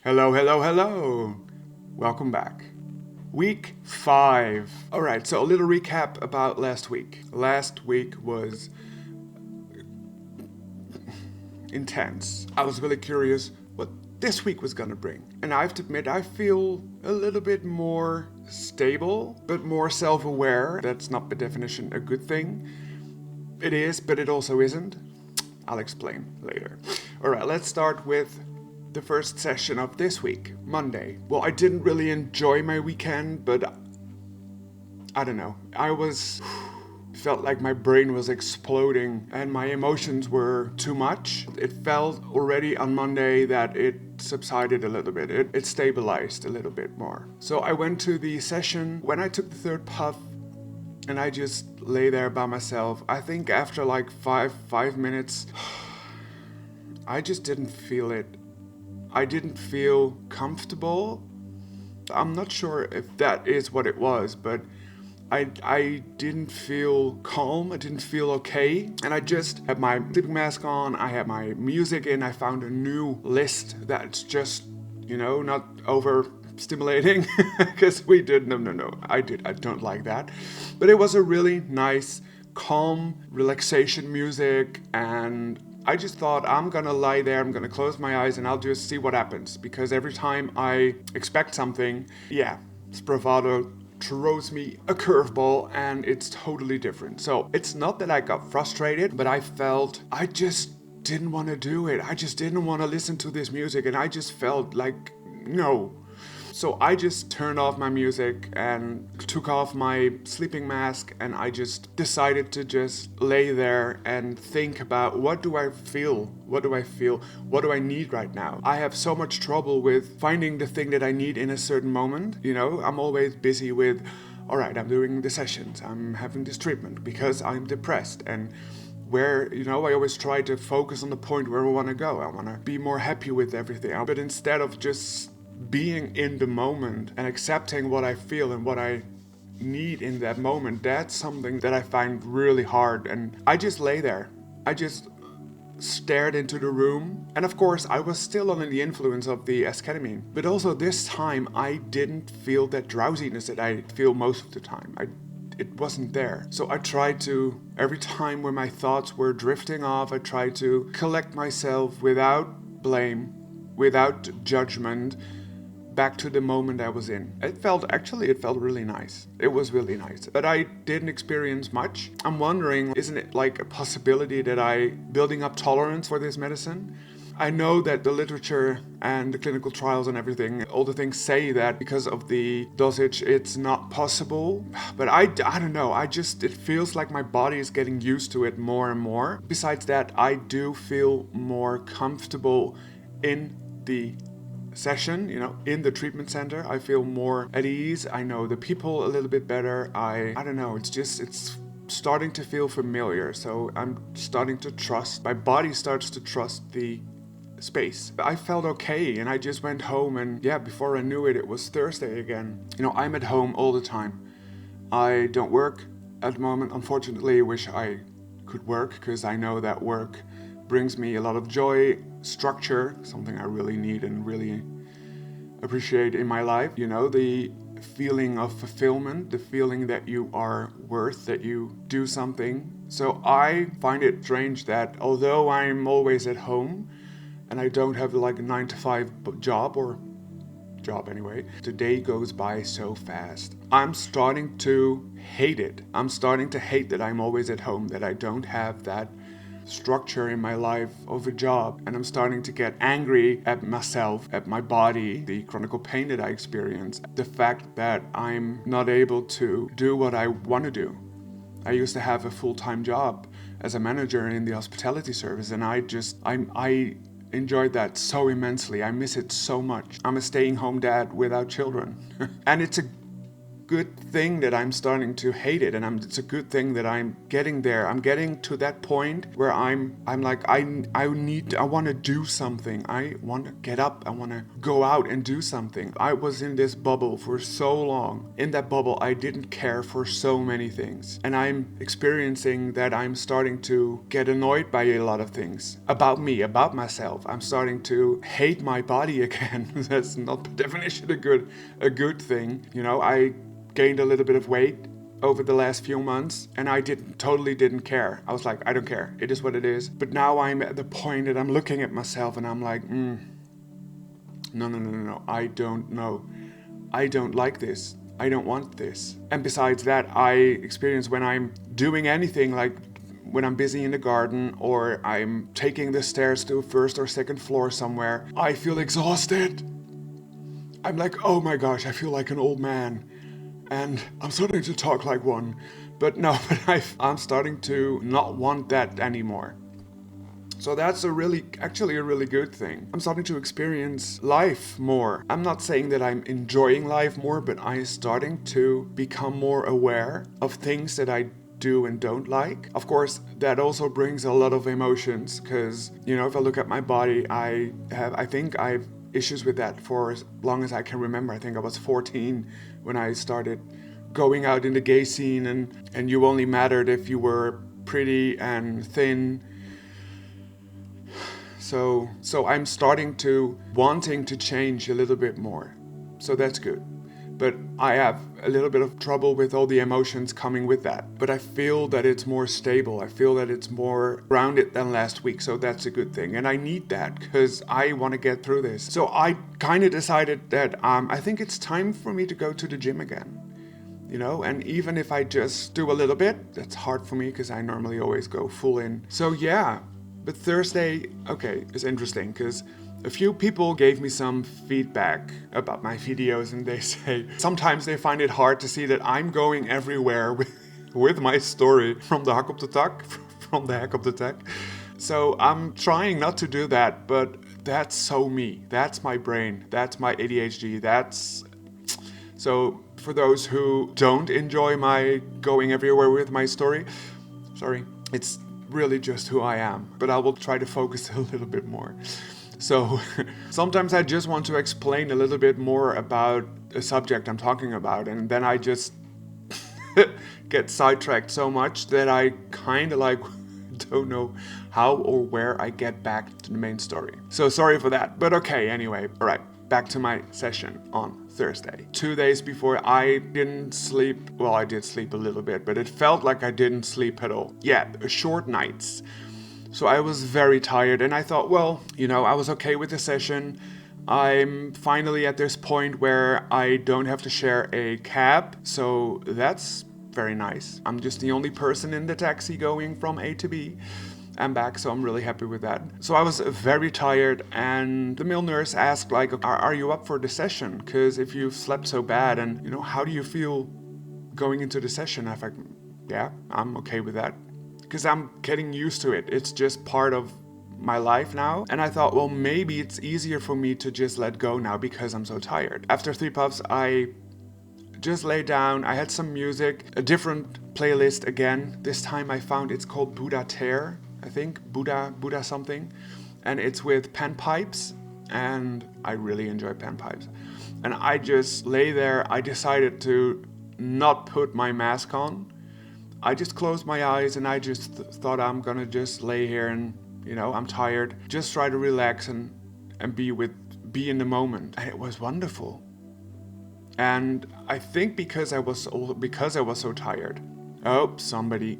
Hello, hello, hello. Welcome back. Week 5. Alright, so a little recap about last week. Last week was intense. I was really curious what this week was gonna bring. And I have to admit, I feel a little bit more stable, but more self aware. That's not by definition a good thing. It is, but it also isn't. I'll explain later. Alright, let's start with the first session of this week, Monday. Well, I didn't really enjoy my weekend, but I don't know. Felt like my brain was exploding and my emotions were too much. It felt already on Monday that it subsided a little bit. It stabilized a little bit more. So I went to the session. When I took the third puff, and I just lay there by myself. I think after like five minutes, I just didn't feel it. I didn't feel comfortable. I'm not sure if that is what it was, but I didn't feel calm. I didn't feel okay. And I just had my sleeping mask on. I had my music in. I found a new list that's just, not overstimulating because we did. No. I don't like that. But it was a really nice, calm relaxation music, and I just thought I'm gonna lie there, I'm gonna close my eyes, and I'll just see what happens. Because every time I expect something, Spravato throws me a curveball and it's totally different. So it's not that I got frustrated, but I felt I just didn't want to do it. I just didn't want to listen to this music, and I just felt like, no. So I just turned off my music and took off my sleeping mask, and I just decided to just lay there and think about what do I feel? What do I feel? What do I need right now? I have so much trouble with finding the thing that I need in a certain moment. I'm always busy with, all right, I'm doing the sessions, I'm having this treatment because I'm depressed, and where, I always try to focus on the point where I want to go. I want to be more happy with everything. But instead of just being in the moment and accepting what I feel and what I need in that moment, that's something that I find really hard. And I just lay there. I just stared into the room. And of course, I was still under the influence of the esketamine. But also this time, I didn't feel that drowsiness that I feel most of the time. It wasn't there. So I tried to, every time when my thoughts were drifting off, I tried to collect myself without blame, without judgment, back to the moment I was in. It felt really nice. It was really nice. But I didn't experience much. I'm wondering, isn't it like a possibility that I building up tolerance for this medicine? I know that the literature and the clinical trials and everything, all the things say that because of the dosage, it's not possible. But I don't know. It feels like my body is getting used to it more and more. Besides that, I do feel more comfortable in the session, in the treatment center. I feel more at ease. I know the people a little bit better. I don't know. It's starting to feel familiar. So I'm starting to trust. My body starts to trust the space. I felt okay, and I just went home, and before I knew it, it was Thursday again. I'm at home all the time. I don't work at the moment. Unfortunately, I wish I could work, because I know that work brings me a lot of joy, structure, something I really need and really appreciate in my life. The feeling of fulfillment, the feeling that you are worth, that you do something. So I find it strange that although I'm always at home and I don't have like a 9 to 5 job anyway, the day goes by so fast. I'm starting to hate it. I'm starting to hate that I'm always at home, that I don't have that structure in my life of a job, and I'm starting to get angry at myself, at my body, the chronic pain that I experience, the fact that I'm not able to do what I want to do. I used to have a full-time job as a manager in the hospitality service, and I enjoyed that so immensely. I miss it so much. I'm a staying home dad without children. And it's a good thing that I'm starting to hate it, and it's a good thing that I'm getting there. I'm getting to that point where I'm like, I want to do something. I want to get up. I want to go out and do something. I was in this bubble for so long. In that bubble, I didn't care for so many things. And I'm experiencing that I'm starting to get annoyed by a lot of things about me, about myself. I'm starting to hate my body again. That's not the definition a good thing. You know, I gained a little bit of weight over the last few months, and I totally didn't care. I was like, I don't care. It is what it is. But now I'm at the point that I'm looking at myself and I'm like, no. I don't know. I don't like this. I don't want this. And besides that, I experience when I'm doing anything, like when I'm busy in the garden or I'm taking the stairs to a first or second floor somewhere, I feel exhausted. I'm like, oh my gosh, I feel like an old man. And I'm starting to talk like one. But no, I'm starting to not want that anymore. So that's actually a really good thing. I'm starting to experience life more. I'm not saying that I'm enjoying life more, but I'm starting to become more aware of things that I do and don't like. Of course, that also brings a lot of emotions because, you know, if I look at my body, I think I've issues with that for as long as I can remember. I think I was 14 when I started going out in the gay scene, and you only mattered if you were pretty and thin. So I'm starting to wanting to change a little bit more. So that's good. But I have a little bit of trouble with all the emotions coming with that. But I feel that it's more stable. I feel that it's more grounded than last week. So that's a good thing. And I need that because I want to get through this. So I kind of decided that I think it's time for me to go to the gym again. You know, and even if I just do a little bit, that's hard for me because I normally always go full in. So yeah, but Thursday, okay, is interesting because a few people gave me some feedback about my videos, and they say sometimes they find it hard to see that I'm going everywhere with my story from the heck up the tuck. So I'm trying not to do that, but that's so me. That's my brain. That's my ADHD. So for those who don't enjoy my going everywhere with my story, sorry, it's really just who I am. But I will try to focus a little bit more. So sometimes I just want to explain a little bit more about a subject I'm talking about, and then I just get sidetracked so much that I kind of like don't know how or where I get back to the main story. So sorry for that, but okay, anyway. All right, back to my session on Thursday. 2 days before, I didn't sleep. Well, I did sleep a little bit, but it felt like I didn't sleep at all. Yeah, short nights. So I was very tired, and I thought, well, you know, I was okay with the session. I'm finally at this point where I don't have to share a cab, so that's very nice. I'm just the only person in the taxi going from A to B and back, so I'm really happy with that. So I was very tired, and the male nurse asked, like, are you up for the session? Because if you've slept so bad, and, you know, how do you feel going into the session? I was like, yeah, I'm okay with that. Because I'm getting used to it. It's just part of my life now. And I thought, well, maybe it's easier for me to just let go now because I'm so tired. After 3 puffs, I just lay down. I had some music, a different playlist again. This time I found it's called Buddha Tear, I think. Buddha something. And it's with panpipes. And I really enjoy panpipes. And I just lay there. I decided to not put my mask on. I just closed my eyes and I just thought I'm gonna just lay here and, you know, I'm tired. Just try to relax and be in the moment. And it was wonderful. And I think because I was so tired. Oh, somebody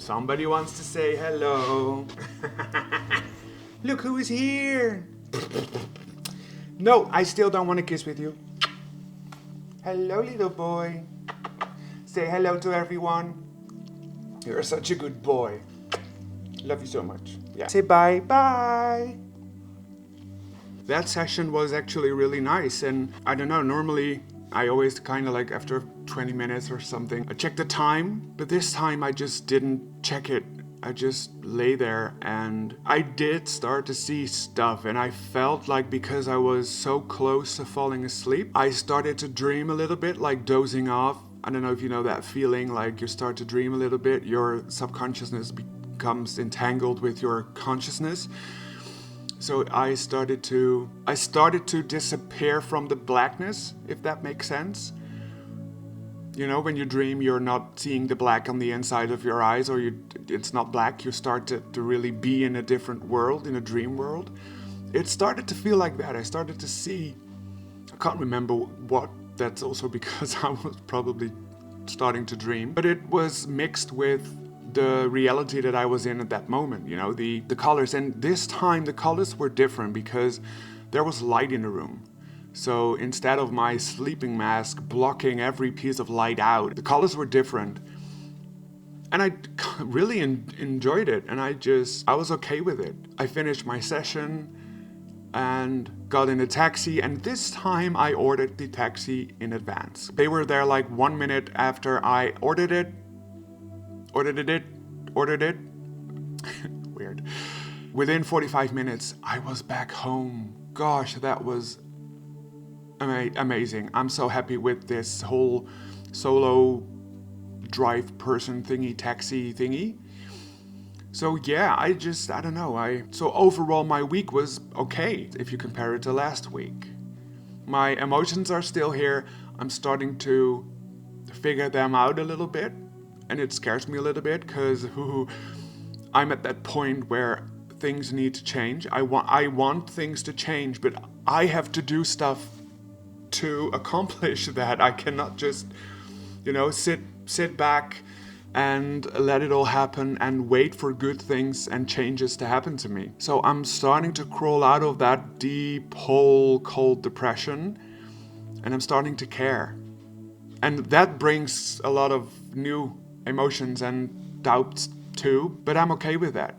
wants to say hello. Look who is here. No, I still don't want to kiss with you. Hello, little boy. Say hello to everyone. You're such a good boy. Love you so much. Yeah. Say bye. Bye. That session was actually really nice. And I don't know, normally I always kind of like after 20 minutes or something, I check the time. But this time I just didn't check it I just lay there and I did start to see stuff, and I felt like because I was so close to falling asleep, I started to dream a little bit, like dozing off. I don't know if you know that feeling, like you start to dream a little bit, your subconsciousness becomes entangled with your consciousness. So I started to disappear from the blackness, if that makes sense. You know, when you dream, you're not seeing the black on the inside of your eyes, or it's not black. You start to really be in a different world, in a dream world. It started to feel like that. I started to see, I can't remember what, that's also because I was probably starting to dream. But it was mixed with the reality that I was in at that moment, you know, the colors. And this time the colors were different because there was light in the room. So instead of my sleeping mask blocking every piece of light out, the colors were different. And I really enjoyed it, and I was okay with it. I finished my session and got in a taxi, and this time I ordered the taxi in advance. They were there like 1 minute after I ordered it. Weird. Within 45 minutes, I was back home. Gosh, that was amazing. I'm so happy with this whole solo drive person taxi thingy. So yeah, I don't know. So overall my week was okay if you compare it to last week. My emotions are still here. I'm starting to figure them out a little bit, and it scares me a little bit because I'm at that point where things need to change. I want things to change, but I have to do stuff to accomplish that. I cannot just, sit back and let it all happen and wait for good things and changes to happen to me. So I'm starting to crawl out of that deep hole called depression, and I'm starting to care. And that brings a lot of new emotions and doubts too, but I'm okay with that.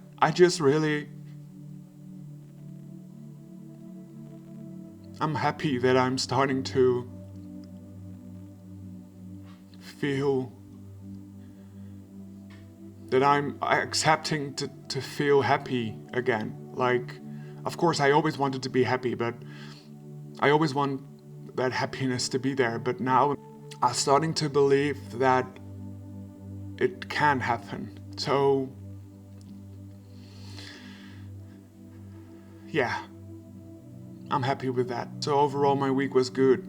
I'm happy that I'm starting to feel that I'm accepting to feel happy again. Like, of course, I always wanted to be happy, but I always want that happiness to be there. But now I'm starting to believe that it can happen. So, yeah. I'm happy with that. So overall my week was good.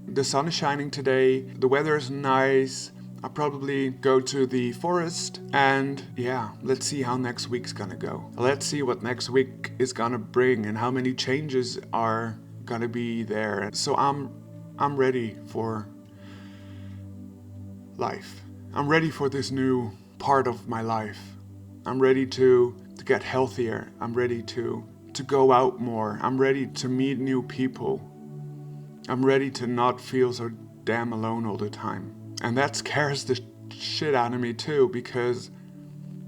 The sun is shining today, the weather is nice. I'll probably go to the forest, and yeah, let's see how next week's gonna go. Let's see what next week is gonna bring and how many changes are gonna be there. So I'm ready for life. I'm ready for this new part of my life. I'm ready to get healthier. I'm ready to go out more. I'm ready to meet new people. I'm ready to not feel so damn alone all the time. And that scares the shit out of me too, because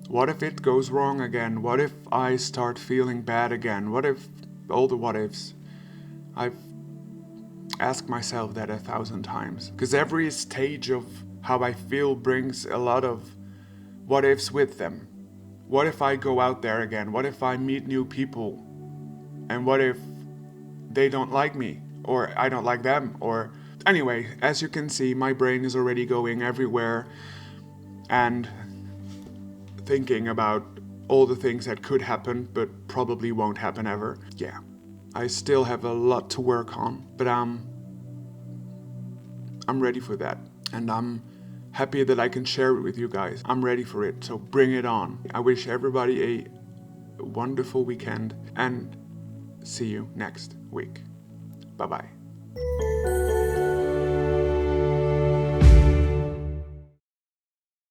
what if it goes wrong again? What if I start feeling bad again? What if all the what ifs? I've asked myself that 1,000 times, because every stage of how I feel brings a lot of what ifs with them. What if I go out there again? What if I meet new people? And what if they don't like me, or I don't like them? Or anyway, as you can see, my brain is already going everywhere and thinking about all the things that could happen but probably won't happen ever. Yeah, I still have a lot to work on, but I'm ready for that, and I'm happy that I can share it with you guys. I'm ready for it, so bring it on. I wish everybody a wonderful weekend, and see you next week. Bye-bye.